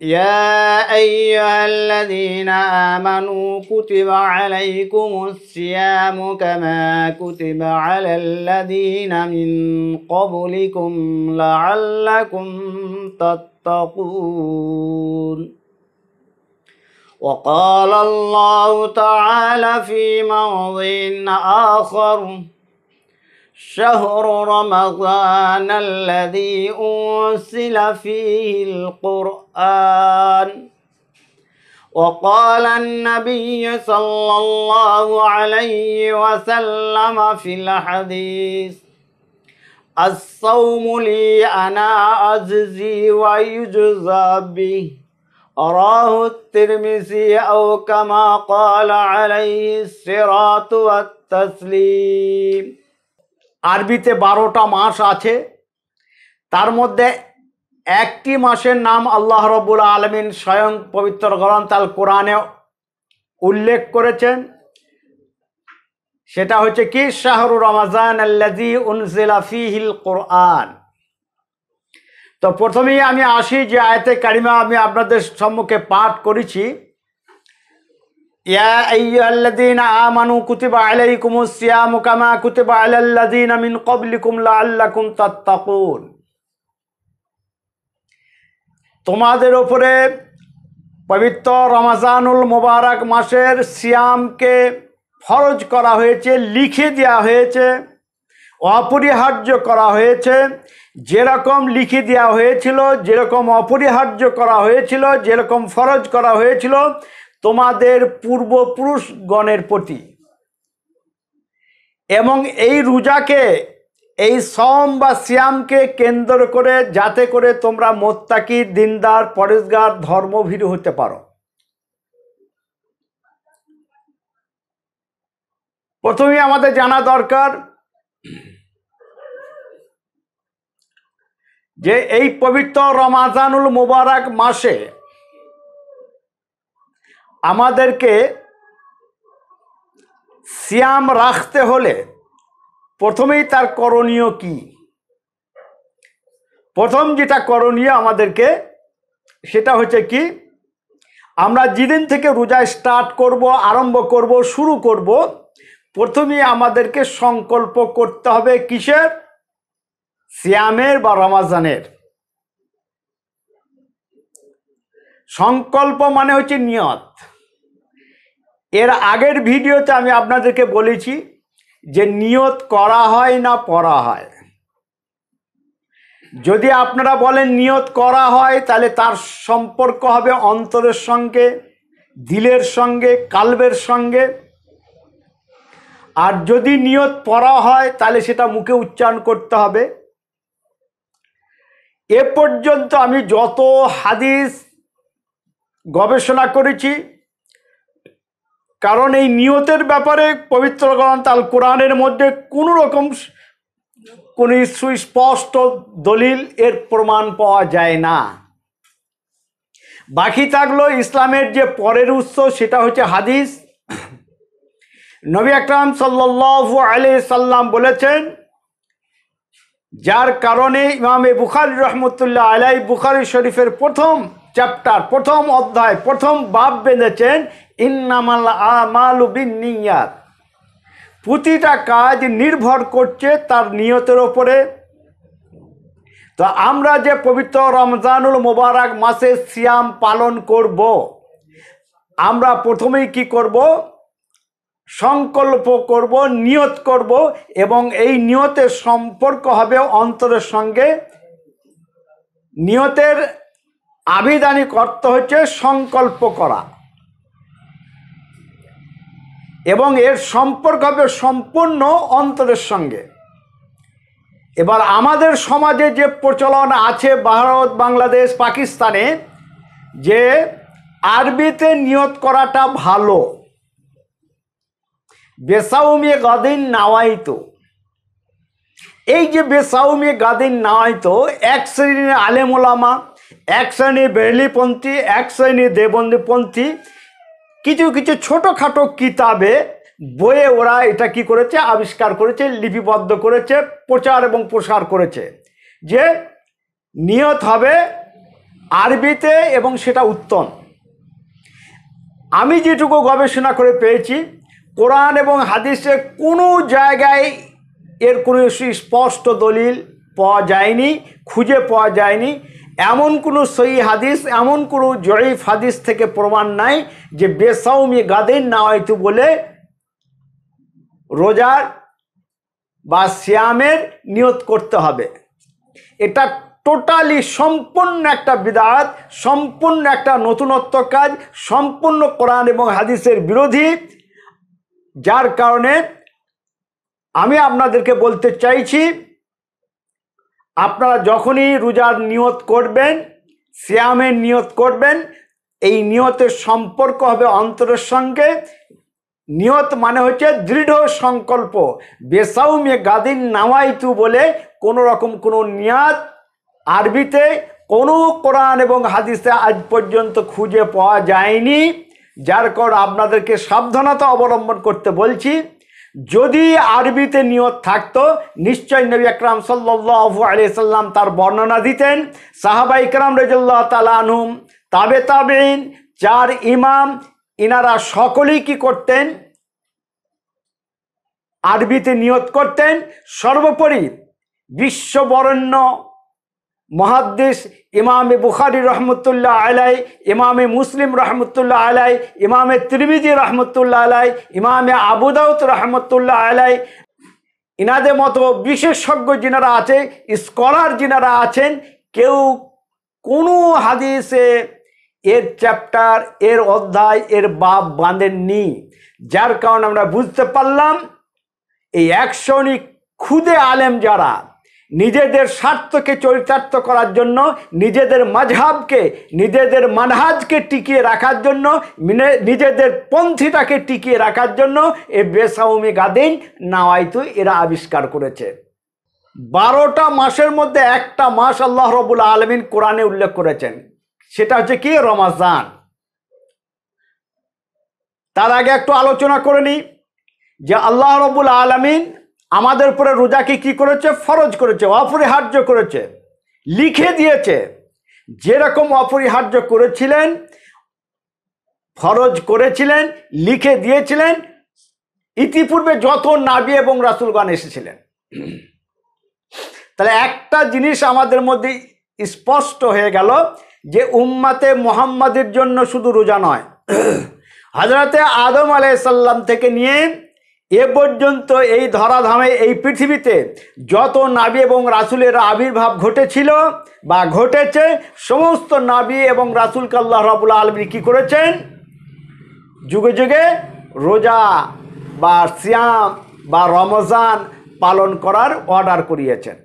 يا أيها الذين آمنوا كتب عليكم الصيام كما كتب على الذين من قبلكم لعلكم تتقون. وقال الله تعالى في موضع آخر: شهر رمضان الذي أنزل فيه القرآن. وقال النبي صلى الله عليه وسلم في الحديث: الصوم لي أنا أجزي ويجزى به. رواه الترمذي أو كما قال عليه الصلاة والتسليم। আরবিতে 12টা মাস আছে, তার মধ্যে একটি মাসের নাম আল্লাহ রাব্বুল আলামিন স্বয়ং পবিত্র গ্রন্থ আল কোরআনে উল্লেখ করেছেন। সেটা হচ্ছে কি? শাহরু রমাজান আল্লাযী উনজিলা ফীহিল কোরআন। তো প্রথমেই আমি আসি যে আয়াতে কারিমা আমি আপনাদের সম্মুখে পাঠ করেছি। ইয়া আইয়ুহাল্লাযীনা আমানু কুতিবা আলাইকুমুস সিয়ামু কামা কুতিবা আলাল্লাযীনা মিন ক্বাবলিকুম লাআল্লাকুম তাত্তাকুন। তোমাদের উপরে পবিত্র রমজানুল মুবারক মাসের সিয়ামকে ফরজ করা হয়েছে, লিখে দেওয়া হয়েছে, অপরিহার্য করা হয়েছে। যেরকম লিখে দেওয়া হয়েছিল, যেরকম অপরিহার্য করা হয়েছিল, যেরকম ফরজ করা হয়েছিল তোমাদের পূর্বপুরুষগণের প্রতি। এবং এই রোজাকে, এই সওম বা সিয়ামকে কেন্দ্র করে যাতে করে তোমরা মুত্তাকি, দিনদার, পরেজগার, ধর্মভীরু হতে পারো। প্রথমে আমাদের জানা দরকার যে এই পবিত্র রমাজানুল মুবারক মাসে আমাদেরকে সিয়াম রাখতে হলে প্রথমেই তার করণীয় কি? প্রথম যেটা করণীয় আমাদেরকে সেটা হচ্ছে কি, আমরা যেদিন থেকে রোজা স্টার্ট করব, আরম্ভ করব, শুরু করব, প্রথমেই আমাদেরকে সংকল্প করতে হবে কিসের? সিয়ামের বা রমাজানের। সংকল্প মানে হচ্ছে নিয়ত। এর আগের ভিডিওতে আমি আপনাদেরকে বলেছি যে নিয়ত করা হয় না পড়া হয়। যদি আপনারা বলেন নিয়ত করা হয়, তাহলে তার সম্পর্ক হবে অন্তরের সঙ্গে, দিলের সঙ্গে, কালবের সঙ্গে। আর যদি নিয়ত পড়া হয় তাহলে সেটা মুখে উচ্চারণ করতে হবে। এ পর্যন্ত আমি যত হাদিস গবেষণা করেছি, কারণ এই নিয়তের ব্যাপারে পবিত্র গ্রন্থ আল কোরআনের মধ্যে কোনো রকম কোনো সুস্পষ্ট দলিল, এর প্রমাণ পাওয়া যায় না। বাকি থাকলো ইসলামের যে পরের উৎস, সেটা হচ্ছে হাদিস। নবী আকরাম সাল্লাল্লাহু আলাইহি সাল্লাম বলেছেন, যার কারণে ইমামে বুখারী রহমতুল্লাহ আলাইহি বুখারী শরীফের প্রথম চ্যাপ্টার, প্রথম অধ্যায়, প্রথম বাব বেঁধেছেন ইন্নামাল আমালু বিন্নিয়াত। প্রতিটা কাজ নির্ভর করছে তার নিয়তের ওপরে। তো আমরা যে পবিত্র রমজানুল মুবারক মাসে সিয়াম পালন করব, আমরা প্রথমেই কি করব? সংকল্প করব, নিয়ত করব, এবং এই নিয়তের সম্পর্ক হবে অন্তরের সঙ্গে। নিয়তের আবিধানিক অর্থ হচ্ছে সংকল্প করা, এবং এর সম্পর্ক হবে সম্পূর্ণ অন্তরের সঙ্গে। এবার আমাদের সমাজে যে প্রচলন আছে ভারত, বাংলাদেশ, পাকিস্তানে, যে আরবিতে নিয়ত করাটা ভালো, বেসাউমি গাদিন নাওয়াইতো। এই যে বেসাউমি গাদিন নাওয়াইতো, এক শ্রেণীর আলেম ওলামা, এক শ্রেণীর বেরেলিপন্থী, এক শ্রেণীর দেবন্দীপন্থী কিছু কিছু ছোটোখাটো কিতাবে, বইয়ে ওরা এটা কি করেছে? আবিষ্কার করেছে, লিপিবদ্ধ করেছে, প্রচার এবং প্রসার করেছে যে নিয়ত হবে আরবিতে, এবং সেটা উত্তম। আমি যেটুকু গবেষণা করে পেয়েছি, কোরআন এবং হাদিসে কোনো জায়গায় এর কোনো স্পষ্ট দলিল পাওয়া যায়নি, খুঁজে পাওয়া যায়নি। এমন কোনো সহি হাদিস, এমন কোনো জয়ীফ হাদিস থেকে প্রমাণ নাই যে বেসাউমি গাদিন নাওয়াইতু বলে রোজার বা সিয়ামের নিয়ত করতে হবে। এটা টোটালি সম্পূর্ণ একটা বিদআত, সম্পূর্ণ একটা নতুনত্ব কাজ, সম্পূর্ণ কোরআন এবং হাদিসের বিরোধী। যার কারণে আমি আপনাদেরকে বলতে চাইছি, আপনারা যখনই রোজার নিয়ত করবেন, সিয়ামের নিয়ত করবেন, এই নিয়তের সম্পর্ক হবে অন্তরের সঙ্গে। নিয়ত মানে হচ্ছে দৃঢ় সংকল্প। বেসাউমে গাদিন নাওয়াইতু বলে কোনো রকম কোনো নিয়াত আরবিতে কোনো কোরআন এবং হাদিসে আজ পর্যন্ত খুঁজে পাওয়া যায়নি। যার কারণে আপনাদেরকে সাবধানতা অবলম্বন করতে বলছি। যদি আরবিতে নিয়ত থাকতো, নিশ্চয় নবী আকরাম সাল্লাল্লাহু আলাইহি সাল্লাম তার বর্ণনা দিতেন। সাহাবা ইকরাম রাদিয়াল্লাহু তাআলা আনহুম, তাবেঈন, চার ইমাম, ইনারা সকলেই কি করতেন? আরবিতে নিয়ত করতেন। সর্বোপরি বিশ্ববরেণ্য মুহাদ্দিস ইমামে বুখারী রহমতুল্লাহ আলাই, ইমামে মুসলিম রহমতুল্লাহ আলাই, ইমামে তিরমিজি রহমতুল্লাহ আলাই, ইমামে আবু দাউদ রহমতুল্লাহ আলাই, ইনাদের মতো বিশেষজ্ঞ যিনারা আছে, স্কলার যিনারা আছেন, কেউ কোনো হাদিসে এর চ্যাপ্টার, এর অধ্যায়, এর বাব বাঁধেননি। যার কারণে আমরা বুঝতে পারলাম এই একশনিক খুদে আলেম যারা নিজেদের স্বার্থকে চরিতার্থ করার জন্য, নিজেদের মাযহাবকে, নিজেদের মানহাজকে টিকিয়ে রাখার জন্য, নিজেদের পন্থীটাকে টিকিয়ে রাখার জন্য এই বেসাউমি গাদিন নাওয়াইতু এরা আবিষ্কার করেছে। 12টা মাসের মধ্যে একটা মাস আল্লাহ রাব্বুল আলামিন কোরআনে উল্লেখ করেছেন, সেটা হচ্ছে কি? রমাজান। তার আগে একটু আলোচনা করে নিই যে আল্লাহ রাব্বুল আলামিন আমাদের উপরে রোজাকে কি করেছে? ফরজ করেছে, অপরিহার্য করেছে, লিখে দিয়েছে। যেরকম অপরিহার্য করেছিলেন, ফরজ করেছিলেন, লিখে দিয়েছিলেন ইতিপূর্বে যত নবী এবং রাসূলগণ এসেছিলেন। তাহলে একটা জিনিস আমাদের মধ্যে স্পষ্ট হয়ে গেল যে উম্মতে মুহাম্মাদের জন্য শুধু রোজা নয়, হযরতে আদম আলাইহিস সালাম থেকে নিয়ে এ পর্যন্ত এই ধরাধামে, এই পৃথিবীতে যত নবী এবং রাসূলের আবির্ভাব ঘটেছিল বা ঘটেছে, সমস্ত নবী এবং রাসূলকে আল্লাহ রাব্বুল আলামিন কি করেছেন? যুগে যুগে রোজা বা সিয়াম বা রমজান পালন করার অর্ডার করিয়েছেন।